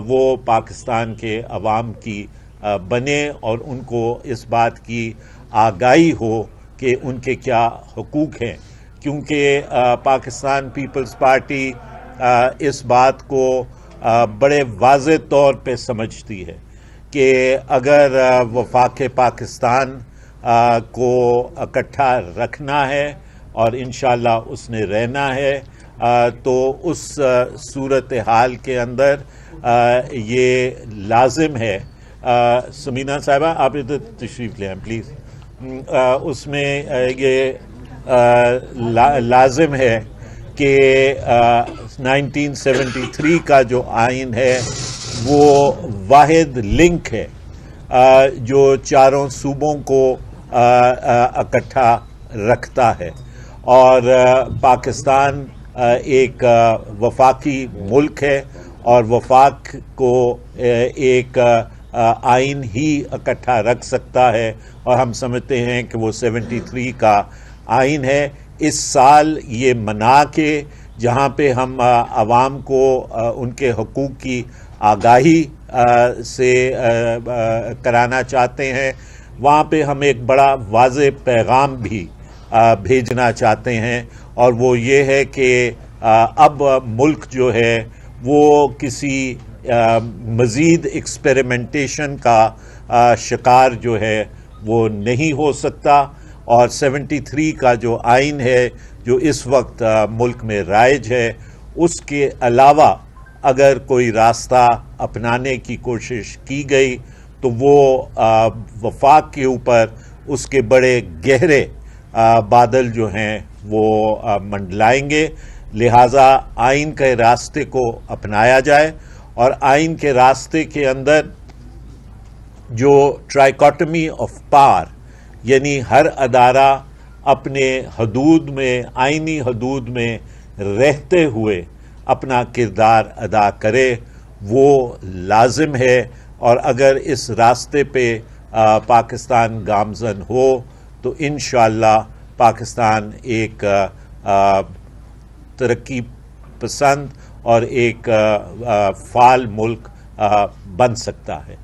وہ پاکستان کے عوام کی بنے اور ان کو اس بات کی آگاہی ہو کہ ان کے کیا حقوق ہیں، کیونکہ پاکستان پیپلز پارٹی اس بات کو بڑے واضح طور پہ سمجھتی ہے کہ اگر وفاق پاکستان کو اکٹھا رکھنا ہے اور انشاءاللہ اس نے رہنا ہے، تو اس صورتحال کے اندر یہ لازم ہے. سمینہ صاحبہ آپ ادھر تشریف لیں پلیز. اس میں یہ لازم ہے کہ 1973 کا جو آئین ہے وہ واحد لنک ہے جو چاروں صوبوں کو اکٹھا رکھتا ہے، اور پاکستان ایک وفاقی ملک ہے اور وفاق کو ایک آئین ہی اکٹھا رکھ سکتا ہے، اور ہم سمجھتے ہیں کہ وہ 73 کا آئین ہے. اس سال یہ منا کے جہاں پہ ہم عوام کو ان کے حقوق کی آگاہی سے کرانا چاہتے ہیں، وہاں پہ ہم ایک بڑا واضح پیغام بھی بھیجنا چاہتے ہیں، اور وہ یہ ہے کہ اب ملک جو ہے وہ کسی مزید ایکسپیریمنٹیشن کا شکار جو ہے وہ نہیں ہو سکتا، اور 73 کا جو آئین ہے جو اس وقت ملک میں رائج ہے، اس کے علاوہ اگر کوئی راستہ اپنانے کی کوشش کی گئی تو وہ وفاق کے اوپر اس کے بڑے گہرے بادل جو ہیں وہ منڈلائیں گے. لہٰذا آئین کے راستے کو اپنایا جائے، اور آئین کے راستے کے اندر جو ٹرائیکاٹمی آف پاور، یعنی ہر ادارہ اپنے حدود میں، آئینی حدود میں رہتے ہوئے اپنا کردار ادا کرے، وہ لازم ہے. اور اگر اس راستے پہ پاکستان گامزن ہو تو انشاءاللہ پاکستان ایک ترقی پسند اور ایک فعال ملک بن سکتا ہے.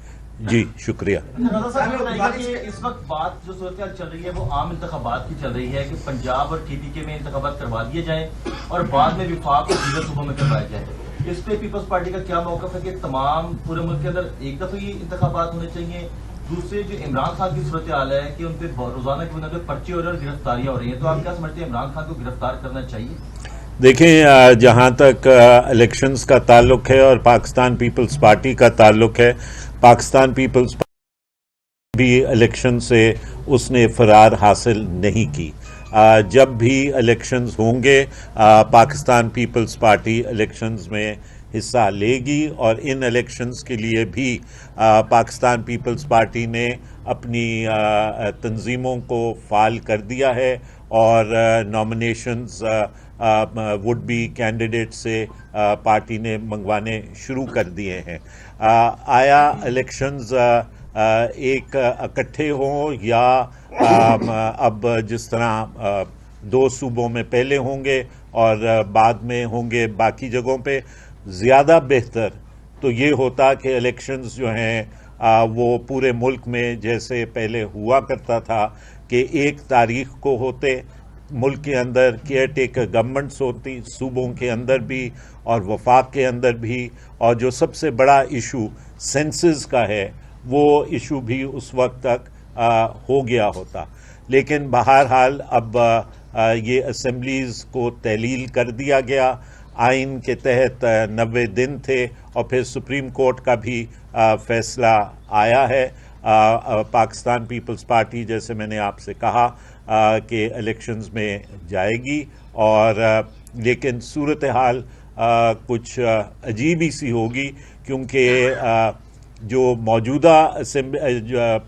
جی شکریہ. اس وقت بات جو صورتحال چل رہی ہے وہ عام انتخابات کی چل رہی ہے کہ پنجاب اور KPK میں انتخابات کروا دیے جائیں اور بعد میں وفاق اور دیگر صوبوں میں کروائے جائیں. اس پہ پیپلز پارٹی کا کیا موقف ہے کہ تمام پورے ملک کے اندر ایک دفعہ ہی انتخابات ہونے چاہیے؟ دوسرے جو عمران خان کی صورتحال ہے کہ ان پہ روزانہ کی بنیاد پر پرچے اور گرفتاریاں ہو رہی ہیں، تو آپ کیا سمجھتے ہیں عمران خان کو گرفتار کرنا چاہیے؟ دیکھیں، جہاں تک الیکشنز کا تعلق ہے اور پاکستان پیپلز پارٹی کا تعلق ہے، پاکستان پیپلز پارٹی بھی الیکشن سے اس نے فرار حاصل نہیں کی. جب بھی الیکشنز ہوں گے پاکستان پیپلز پارٹی الیکشنز میں حصہ لے گی، اور ان الیکشنز کے لیے بھی پاکستان پیپلز پارٹی نے اپنی تنظیموں کو فعال کر دیا ہے، اور نامینیشنز وڈ بی کینڈیڈیٹ سے پارٹی نے منگوانے شروع کر دیے ہیں. آیا الیکشنز ایک اکٹھے ہوں یا اب جس طرح 2 صوبوں میں پہلے ہوں گے اور بعد میں ہوں گے باقی جگہوں پہ، زیادہ بہتر تو یہ ہوتا کہ الیکشنز جو ہیں وہ پورے ملک میں جیسے پہلے ہوا کرتا تھا کہ 1 تاریخ کو ہوتے، ملک کے اندر کیئر ٹیکر گورنمنٹس ہوتی، صوبوں کے اندر بھی اور وفاق کے اندر بھی، اور جو سب سے بڑا ایشو سینسز کا ہے وہ ایشو بھی اس وقت تک ہو گیا ہوتا. لیکن بہرحال اب یہ اسمبلیز کو تحلیل کر دیا گیا، آئین کے تحت 90 دن تھے، اور پھر سپریم کورٹ کا بھی فیصلہ آیا ہے. پاکستان پیپلز پارٹی جیسے میں نے آپ سے کہا کہ الیکشنز میں جائے گی، اور لیکن صورتحال کچھ عجیب ہی سی ہوگی، کیونکہ جو موجودہ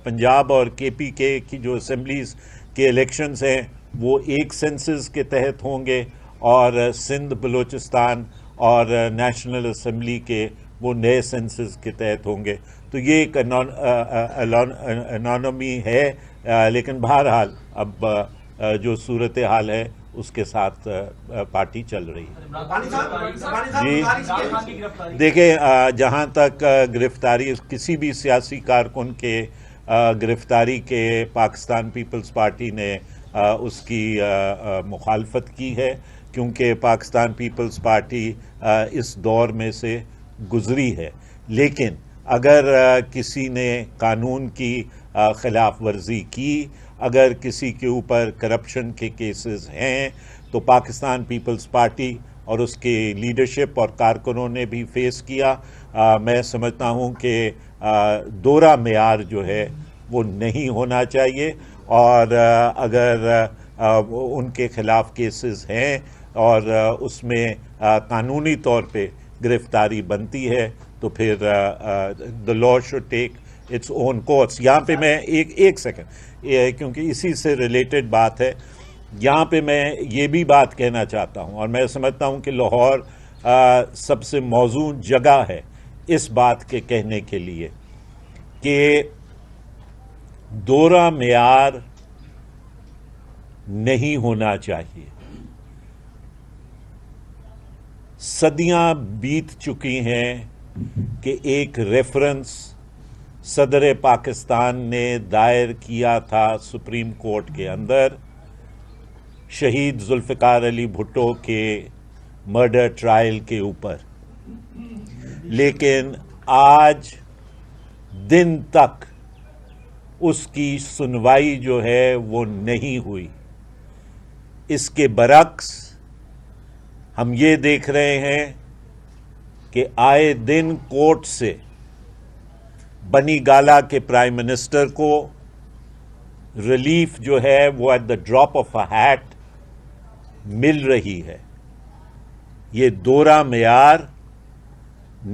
پنجاب اور KPK کی جو اسمبلیز کے الیکشنز ہیں وہ ایک سینسز کے تحت ہوں گے، اور سندھ، بلوچستان اور نیشنل اسمبلی کے وہ نئے سینسز کے تحت ہوں گے. تو یہ ایک انانومی ہے، لیکن بہرحال اب جو صورتحال ہے اس کے ساتھ پارٹی چل رہی ہے. جی جی دیکھیں جہاں تک گرفتاری کسی بھی سیاسی کارکن کے گرفتاری کے پاکستان پیپلز پارٹی نے اس کی مخالفت کی ہے کیونکہ پاکستان پیپلز پارٹی اس دور میں سے گزری ہے. لیکن اگر کسی نے قانون کی خلاف ورزی کی، اگر کسی کے اوپر کرپشن کے کیسز ہیں تو پاکستان پیپلز پارٹی اور اس کے لیڈرشپ اور کارکنوں نے بھی فیس کیا. میں سمجھتا ہوں کہ دوہرا معیار جو ہے وہ نہیں ہونا چاہیے، اور اگر ان کے خلاف کیسز ہیں اور اس میں قانونی طور پہ گرفتاری بنتی ہے تو پھر the law should take its own course. یہاں پہ میں ایک سیکنڈ، کیونکہ اسی سے ریلیٹڈ بات ہے، یہاں پہ میں یہ بھی بات کہنا چاہتا ہوں، اور میں سمجھتا ہوں کہ لاہور سب سے موزوں جگہ ہے اس بات کے کہنے کے لیے کہ دوہرا معیار نہیں ہونا چاہیے. صدیاں بیت چکی ہیں کہ ایک ریفرنس صدر پاکستان نے دائر کیا تھا سپریم کورٹ کے اندر شہید ذوالفقار علی بھٹو کے مرڈر ٹرائل کے اوپر، لیکن آج دن تک اس کی سنوائی جو ہے وہ نہیں ہوئی. اس کے برعکس ہم یہ دیکھ رہے ہیں کہ آئے دن کورٹ سے بنی گالا کے پرائم منسٹر کو ریلیف جو ہے وہ at the drop of a hat مل رہی ہے. یہ دوہرا معیار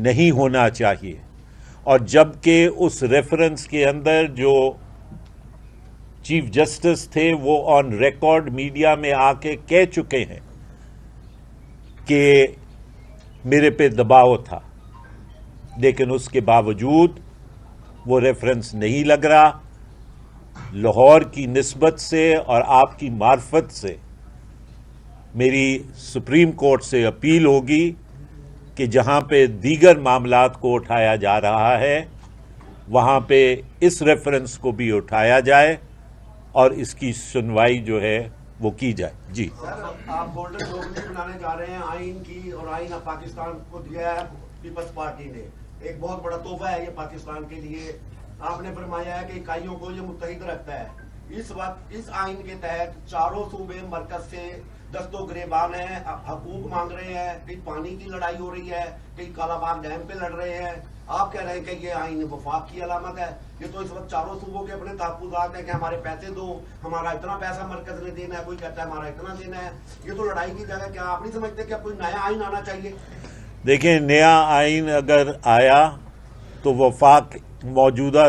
نہیں ہونا چاہیے. اور جبکہ اس ریفرنس کے اندر جو چیف جسٹس تھے وہ آن ریکارڈ میڈیا میں آ کے کہہ چکے ہیں کہ میرے پہ دباؤ تھا، لیکن اس کے باوجود وہ ریفرنس نہیں لگ رہا. لاہور کی نسبت سے اور آپ کی معرفت سے میری سپریم کورٹ سے اپیل ہوگی کہ جہاں پہ دیگر معاملات کو اٹھایا جا رہا ہے وہاں پہ اس ریفرنس کو بھی اٹھایا جائے اور اس کی سنوائی جو ہے وہ کی جائے. جی سر، آپ گولڈن جوبلی بنانے جا رہے ہیں آئین کی، اور آئین اب پاکستان کو دیا ہے پیپلز پارٹی نے. ایک بہت بڑا تحفہ ہے یہ پاکستان کے لیے. آپ نے فرمایا ہے کہ اکائیوں کو یہ متحد رکھتا ہے. اس وقت اس آئین کے تحت چاروں صوبے مرکز سے دست و گریبان ہیں، حقوق مانگ رہے ہیں. کہیں پانی کی لڑائی ہو رہی ہے، کہیں کالا باغ ڈیم پہ لڑ رہے ہیں. آپ کہہ رہے ہیں کہ یہ آئین وفاق کی علامت ہے. یہ تو اس وقت چاروں صوبوں کے اپنے تحفظات ہیں کہ ہمارے پیسے دو، ہمارا اتنا پیسہ مرکز نے دینا ہے، کوئی کہتا ہے ہمارا اتنا دینا ہے. یہ تو لڑائی کی جگہ. کیا آپ نہیں سمجھتے کہ اب کوئی نیا آئین آنا چاہیے؟ دیکھیں، نیا آئین اگر آیا تو وفاق موجودہ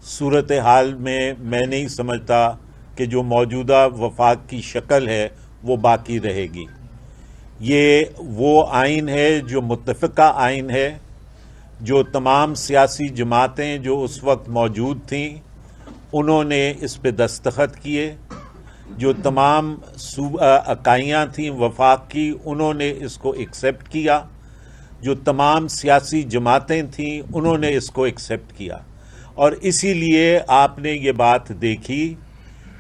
صورتحال میں نہیں سمجھتا کہ جو موجودہ وفاق کی شکل ہے وہ باقی رہے گی. یہ وہ آئین ہے جو متفقہ آئین ہے، جو تمام سیاسی جماعتیں جو اس وقت موجود تھیں انہوں نے اس پہ دستخط کیے. جو تمام اکائیاں تھیں وفاق کی انہوں نے اس کو ایکسیپٹ کیا. جو تمام سیاسی جماعتیں تھیں انہوں نے اس کو ایکسیپٹ کیا. اور اسی لیے آپ نے یہ بات دیکھی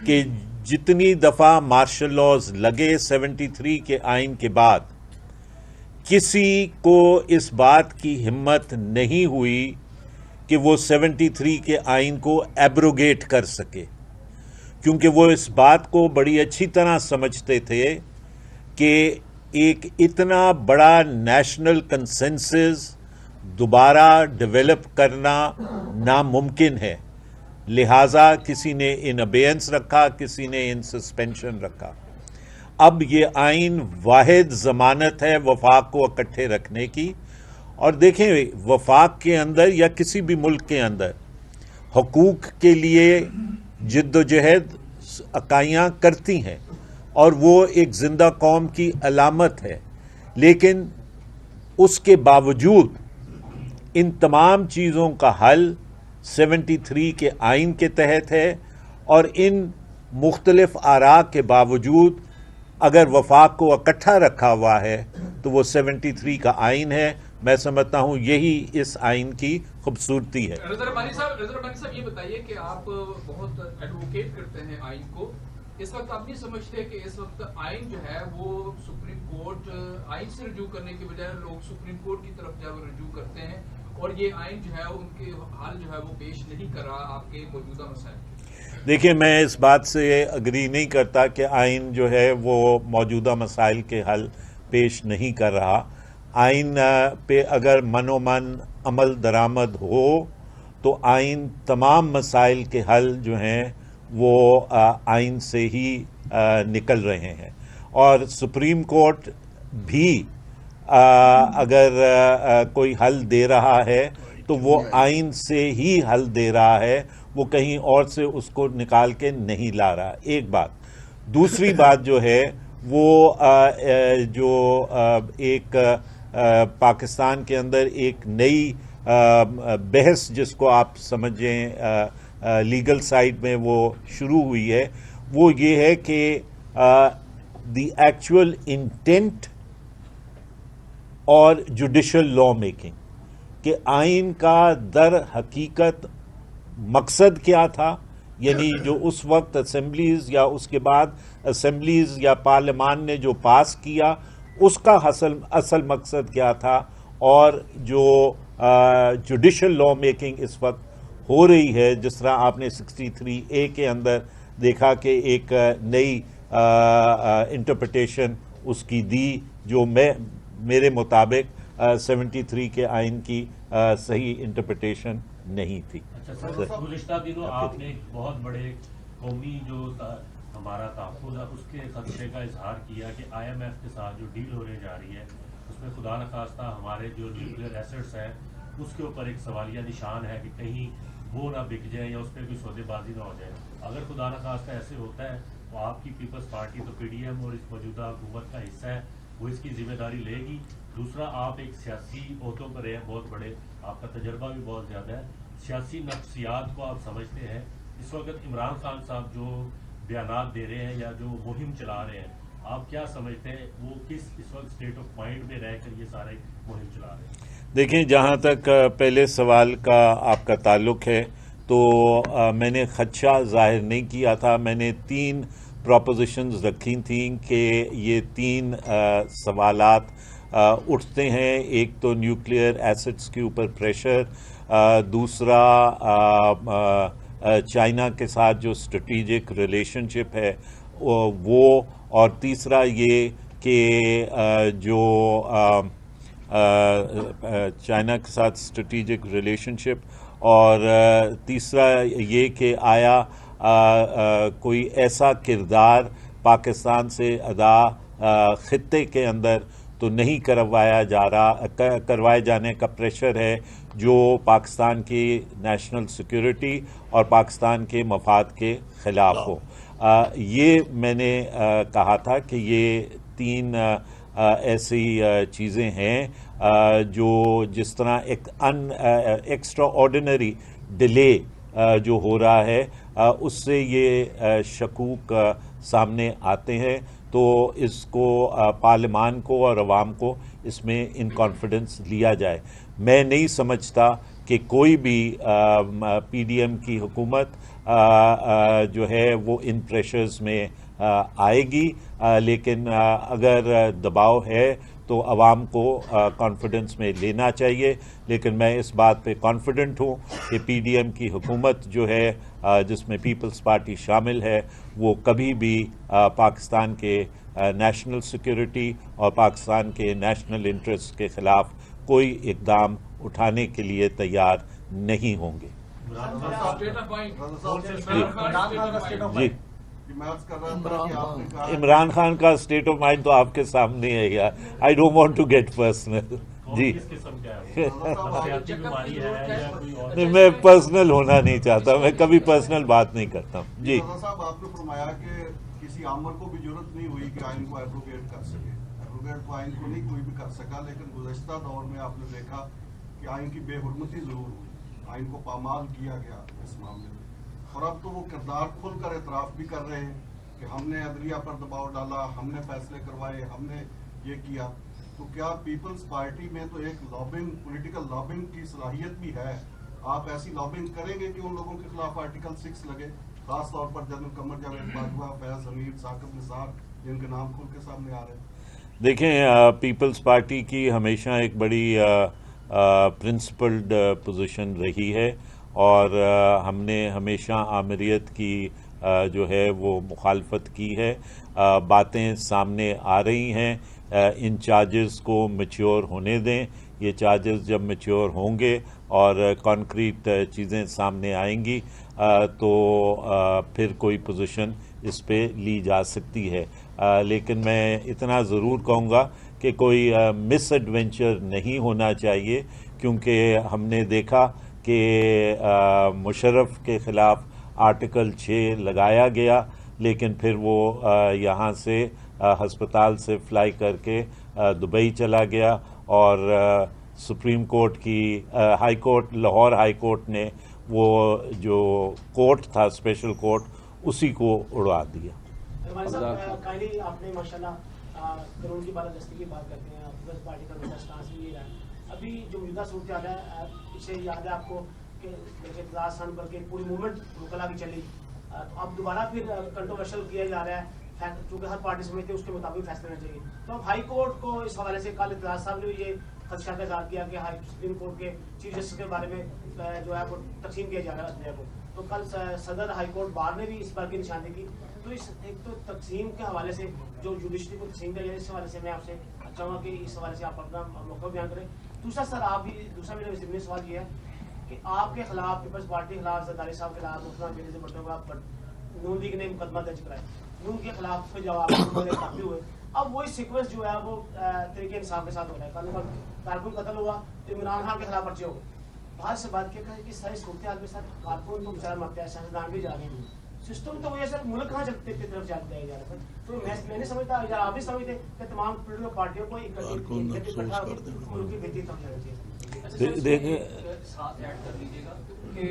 کہ جتنی دفعہ مارشل لاز لگے 73 کے آئین کے بعد کسی کو اس بات کی ہمت نہیں ہوئی کہ وہ 73 کے آئین کو ایبروگیٹ کر سکے، کیونکہ وہ اس بات کو بڑی اچھی طرح سمجھتے تھے کہ ایک اتنا بڑا نیشنل کنسنسس دوبارہ ڈیولپ کرنا ناممکن ہے. لہٰذا کسی نے ان ابیئنس رکھا، کسی نے ان سسپینشن رکھا. اب یہ آئین واحد ضمانت ہے وفاق کو اکٹھے رکھنے کی. اور دیکھیں، وفاق کے اندر یا کسی بھی ملک کے اندر حقوق کے لیے جد و جہد اکائیاں کرتی ہیں اور وہ ایک زندہ قوم کی علامت ہے. لیکن اس کے باوجود ان تمام چیزوں کا حل 73 کے آئین کے تحت ہے، اور ان مختلف آراء کے باوجود اگر وفاق کو اکٹھا رکھا ہوا ہے تو وہ 73 کا آئین ہے. میں سمجھتا ہوں یہی اس آئین کی خوبصورتی ہے. رضا ربانی صاحب یہ بتائیے کہ آپ بہت ایڈوکیٹ کرتے ہیں آئین کو. اس وقت آپ نہیں سمجھتے کہ اس وقت آئین جو ہے وہ سپریم کورٹ آئین سے رجوع کرنے کے بجائے لوگ سپریم کورٹ کی طرف جو ہے رجوع کرتے ہیں اور یہ آئین جو ہے ان کے حل جو ہے وہ پیش نہیں کر رہا آپ کے موجودہ مسائل؟ دیکھیں میں اس بات سے اگری نہیں کرتا کہ آئین جو ہے وہ موجودہ مسائل کے حل پیش نہیں کر رہا. آئین پہ اگر من و من عمل درآمد ہو تو آئین تمام مسائل کے حل جو ہیں وہ آئین سے ہی نکل رہے ہیں. اور سپریم کورٹ بھی اگر کوئی حل دے رہا ہے تو وہ آئین سے ہی حل دے رہا ہے, وہ کہیں اور سے اس کو نکال کے نہیں لا رہا. ایک بات. دوسری بات جو ہے وہ جو ایک پاکستان کے اندر ایک نئی بحث جس کو آپ سمجھیں لیگل سائڈ میں وہ شروع ہوئی ہے, وہ یہ ہے کہ دی ایکچوئل انٹینٹ اور جوڈیشل لا میکنگ کہ آئین کا در حقیقت مقصد کیا تھا, یعنی جو اس وقت اسمبلیز یا اس کے بعد اسمبلیز یا پارلیمان نے جو پاس کیا اس کا اصل مقصد کیا تھا, اور جو جوڈیشل لا میکنگ اس وقت ہو رہی ہے, جس طرح آپ نے 63A کے اندر دیکھا کہ ایک نئی انٹرپریٹیشن اس کی دی جو میرے مطابق 73 کے آئین کی صحیح انٹرپریٹیشن نہیں تھی. اچھا سر, گزشتہ دنوں آپ نے ایک بہت بڑے قومی جو ہمارا تحفظ ہے اس کے خدشے کا اظہار کیا کہ IMF کے ساتھ جو ڈیل ہونے جا رہی ہے اس میں خدا نخواستہ ہمارے جو نیوکلیئر ایسٹس ہیں اس کے اوپر ایک سوالیہ نشان ہے کہ کہیں وہ نہ بک جائیں یا اس پہ کوئی سودے بازی نہ ہو جائے. اگر خدا نخواستہ ایسے ہوتا ہے تو آپ کی پیپلز پارٹی تو PDM اور اس موجودہ حکومت کا حصہ ہے, وہ اس کی ذمہ داری لے گی. دوسرا, آپ ایک سیاسی عہدوں پر رہے ہیں بہت بڑے, آپ کا تجربہ بھی بہت زیادہ ہے, سیاسی نفسیات کو آپ سمجھتے ہیں. اس وقت عمران خان صاحب جو بیانات دے رہے ہیں یا جو مہم چلا رہے ہیں, آپ کیا سمجھتے ہیں وہ کس اس وقت اسٹیٹ آف مائنڈ میں رہ کر یہ سارے مہم چلا رہے ہیں؟ دیکھیں, جہاں تک پہلے سوال کا آپ کا تعلق ہے تو میں نے خدشہ ظاہر نہیں کیا تھا. میں نے 3 پروپوزیشنز رکھی تھیں کہ یہ 3 سوالات اٹھتے ہیں. ایک تو نیوکلیئر ایسٹس کے اوپر پریشر, دوسرا چائنا کے ساتھ جو اسٹریٹجک ریلیشن شپ ہے وہ, اور تیسرا یہ کہ جو چائنا کے ساتھ اسٹریٹجک ریلیشن شپ, اور تیسرا یہ کہ آیا کوئی ایسا کردار پاکستان سے ادا خطے کے اندر تو نہیں کروائے جانے کا پریشر ہے جو پاکستان کی نیشنل سیکیورٹی اور پاکستان کے مفاد کے خلاف ہو. یہ میں نے کہا تھا کہ یہ 3 ایسی چیزیں ہیں جو جس طرح ایک ایکسٹرا آرڈینری ڈیلے جو ہو رہا ہے اس سے یہ شکوک سامنے آتے ہیں. تو اس کو پارلیمان کو اور عوام کو اس میں ان کانفیڈنس لیا جائے. میں نہیں سمجھتا کہ کوئی بھی PDM کی حکومت جو ہے وہ ان پریشرز میں آئے گی, لیکن اگر دباؤ ہے تو عوام کو کانفیڈنس میں لینا چاہیے. لیکن میں اس بات پہ کانفیڈنٹ ہوں کہ PDM کی حکومت جو ہے جس میں پیپلز پارٹی شامل ہے وہ کبھی بھی پاکستان کے نیشنل سیکیورٹی اور پاکستان کے نیشنل انٹرسٹ کے خلاف کوئی اقدام اٹھانے کے لیے تیار نہیں ہوں گے. جی, عمران خان کا اسٹیٹ آف مائنڈ تو آپ کے سامنے ہے یار. I don't want to get personal. جی, میں پرسنل ہونا نہیں چاہتا, میں کبھی پرسنل بات نہیں کرتا ہوں. جی صاحب, آپ نے فرمایا کہ کسی عامر کو بھی ضرورت نہیں ہوئی کہ آئین کو ایبروگیٹ کر سکے. ایبروگیٹ تو آئین کو نہیں کوئی بھی کر سکا, لیکن گزشتہ دور میں آپ نے دیکھا کہ آئین کی بے حرمتی ضرور ہوئی, آئین کو پامال کیا گیا اس معاملے میں, اور اب تو وہ کردار کھل کر اعتراف بھی کر رہے ہیں کہ ہم نے عدلیہ پر دباؤ ڈالا, ہم نے فیصلے کروائے, ہم نے یہ کیا. تو کیا پیپلز پارٹی میں تو ایک لابنگ, پولیٹیکل لابنگ کی صلاحیت بھی ہے؟ آپ ایسی لابنگ کریں گے کہ ان لوگوں کے خلاف آرٹیکل 6 لگے, خاص طور پر جنرل قمر جاوید باجوہ, فیض حمید, ثاقب نثار, جن کے نام کھل کے سامنے آ رہے ہیں؟ دیکھیں, پیپلز پارٹی کی ہمیشہ ایک بڑی پرنسپلڈ پوزیشن رہی ہے, اور ہم نے ہمیشہ آمریت کی جو ہے وہ مخالفت کی ہے. باتیں سامنے آ رہی ہیں, ان چارجز کو میچور ہونے دیں. یہ چارجز جب میچور ہوں گے اور کانکریٹ چیزیں سامنے آئیں گی تو پھر کوئی پوزیشن اس پہ لی جا سکتی ہے. لیکن میں اتنا ضرور کہوں گا کہ کوئی مس ایڈونچر نہیں ہونا چاہیے, کیونکہ ہم نے دیکھا کہ مشرف کے خلاف آرٹیکل 6 لگایا گیا, لیکن پھر وہ یہاں سے ہسپتال سے فلائی کر کے دبئی چلا گیا, اور سپریم کورٹ کی high court, Lahore high court نے وہ جو کورٹ تھا, اسپیشل کورٹ, اسی کو اڑا دیا. کائنڈلی آپ نے ماشاءاللہ قانون کی بالادستی کی بات کرتے ہیں, پیپلز پارٹی کا میرا اسٹانس بھی یہ ہے. ابھی جو موجودہ صورتحال ہے, اسے یاد ہے آپ کو کہ اعتراض سن پر کے پوری موومنٹ رکلا کی چلی, تو اب دوبارہ پھر کنٹروورشل کیا جا رہا ہے, چونکہ ہر پارٹی سمجھتے ہیں اس کے مطابق فیصلہ لینا چاہیے. تو اب ہائی کورٹ کو اس حوالے سے کل اعتراض صاحب نے بھی یہ خدشہ کا اظہار کیا کہ سپریم کورٹ کے چیف جسٹس کے بارے میں جو ہے وہ تقسیم کیا جا رہا ہے عدلیہ کو. تو کل صدر ہائی کورٹ بار نے بھی اس پر کی نشاندہی کی. تو اس ایک تو تقسیم کے حوالے سے جو جوڈیشری کو تقسیم کیا جائے, اس حوالے سے میں آپ سے چاہوں گا کہ اس حوالے سے آپ اپنا موقع بیان کریں. دوسرا سر, آپ بھی دوسرا میرا ضمنی سوال یہ ہے کہ آپ کے خلاف, پیپلز پارٹی کے خلاف, زرداری صاحب کے خلاف, مسلم بے نظیر بھٹو کا نون لیگ نے مقدمہ درج کرایا, نون کے خلاف جواب کافی ہوئے. اب وہی سیکوینس جو ہے وہ طریقے انصاف کے ساتھ ہو رہا ہے. کارکن قتل ہوا تو عمران خان کے خلاف پرچے ہو گئے. باہر سے بات کیا کہ ساری صورتحال کے ساتھ کارکن کو بیچارہ مرتا ہے, سیاستدان بھی جا رہے ہیں. سسٹم تو وہ سر ملک کہاں چلتے کی طرف جاتا ہے جا رہا ہے. تو میں نہیں سمجھتا, یا آپ بھی سمجھتے کہ تمام پولیٹیکل پارٹیوں کو ملک کی بہتری طرف جانا چاہیے. ساتھ ایڈ کر لیجیے گا کہ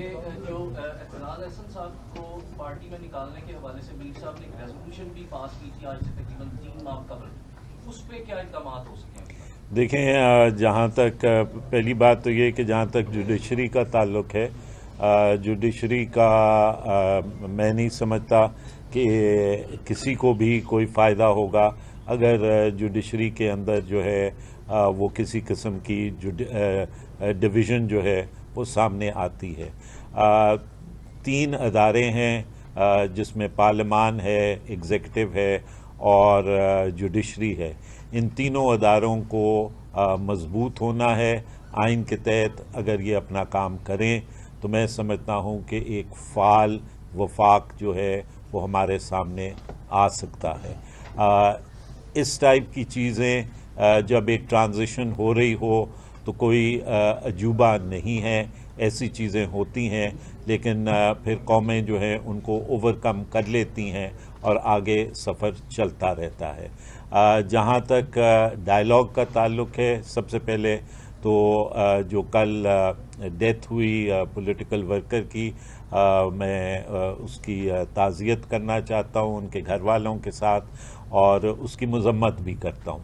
جو اعتراض احسن صاحب کو پارٹی میں نکالنے کے حوالے سے میر صاحب نے ایک ریزولوشن بھی پاس کی تھی آج سے تقریباً 3 ماہ قبل, اس پہ کیا اقدامات ہو سکتے ہیں؟ دیکھیں, جہاں تک پہلی بات تو یہ کہ جہاں تک جوڈیشری کا تعلق ہے, جوڈیشری کا میں نہیں سمجھتا کہ کسی کو بھی کوئی فائدہ ہوگا اگر جوڈیشری کے اندر جو ہے وہ کسی قسم کی ڈویژن جو ہے وہ سامنے آتی ہے. 3 ادارے ہیں جس میں پارلیمان ہے, ایگزیکٹو ہے اور جوڈیشری ہے. ان تینوں اداروں کو مضبوط ہونا ہے. آئین کے تحت اگر یہ اپنا کام کریں تو میں سمجھتا ہوں کہ ایک فعال وفاق جو ہے وہ ہمارے سامنے آ سکتا ہے. اس ٹائپ کی چیزیں جب ایک ٹرانزیشن ہو رہی ہو تو کوئی عجوبہ نہیں ہے, ایسی چیزیں ہوتی ہیں, لیکن پھر قومیں جو ہیں ان کو اوور کم کر لیتی ہیں اور آگے سفر چلتا رہتا ہے. جہاں تک ڈائلاگ کا تعلق ہے, سب سے پہلے تو جو کل ڈیتھ ہوئی پولیٹیکل ورکر کی, میں اس کی تعزیت کرنا چاہتا ہوں ان کے گھر والوں کے ساتھ, اور اس کی مذمت بھی کرتا ہوں,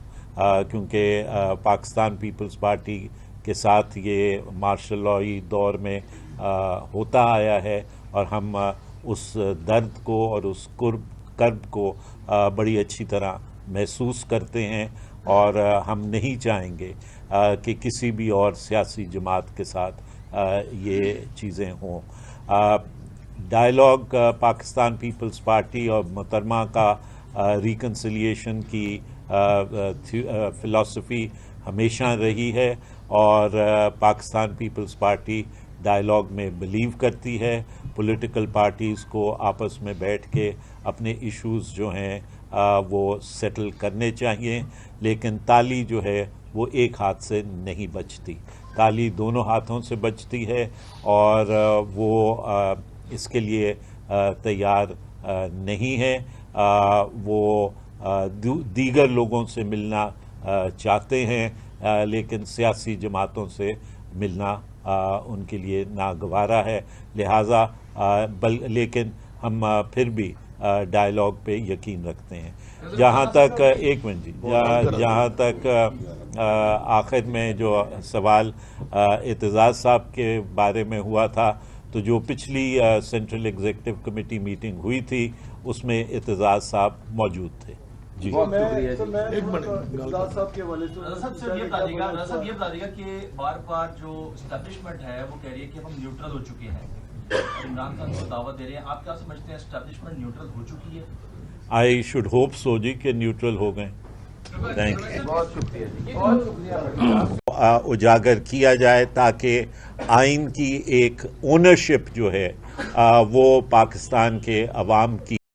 کیونکہ پاکستان پیپلز پارٹی کے ساتھ یہ مارشل لائی دور میں ہوتا آیا ہے, اور ہم اس درد کو اور اس کرب کو بڑی اچھی طرح محسوس کرتے ہیں, اور ہم نہیں چاہیں گے کہ کسی بھی اور سیاسی جماعت کے ساتھ یہ چیزیں ہوں. ڈائلاگ پاکستان پیپلز پارٹی اور محترمہ کا ریکنسیلیشن کی فلسفی ہمیشہ رہی ہے, اور پاکستان پیپلز پارٹی ڈائلاگ میں بلیو کرتی ہے. پولیٹیکل پارٹیز کو آپس میں بیٹھ کے اپنے ایشوز جو ہیں وہ سیٹل کرنے چاہیے, لیکن تالی جو ہے وہ ایک ہاتھ سے نہیں بجتی, تالی دونوں ہاتھوں سے بجتی ہے, اور وہ اس کے لیے تیار نہیں ہے. وہ دیگر لوگوں سے ملنا چاہتے ہیں, لیکن سیاسی جماعتوں سے ملنا ان کے لیے ناگوارا ہے. لہٰذا لیکن ہم پھر بھی ڈائلاگ پہ یقین رکھتے ہیں. جہاں تک ایک منٹ جی جہاں تک آخر میں جو سوال اعتزاز صاحب کے بارے میں ہوا تھا، تو جو پچھلی سینٹرل ایگزیکٹو کمیٹی میٹنگ ہوئی تھی اس میں اعتزاز صاحب موجود تھے. جی رضا صاحب یہ بتا دیجیے گا کہ بار بار جو اسٹیبلشمنٹ ہے وہ کہہ رہی ہے کہ ہم نیوٹرل ہو چکے ہیں، عمران خان کو دعوت دے رہے ہیں، آپ کیا سمجھتے ہیں اسٹیبلشمنٹ نیوٹرل ہو چکی ہے؟ آئی شوڈ ہوپ سو جی کہ نیوٹرل ہو گئے. Thank you. اجاگر کیا جائے تاکہ آئین کی ایک اونرشپ جو ہے وہ پاکستان کے عوام کی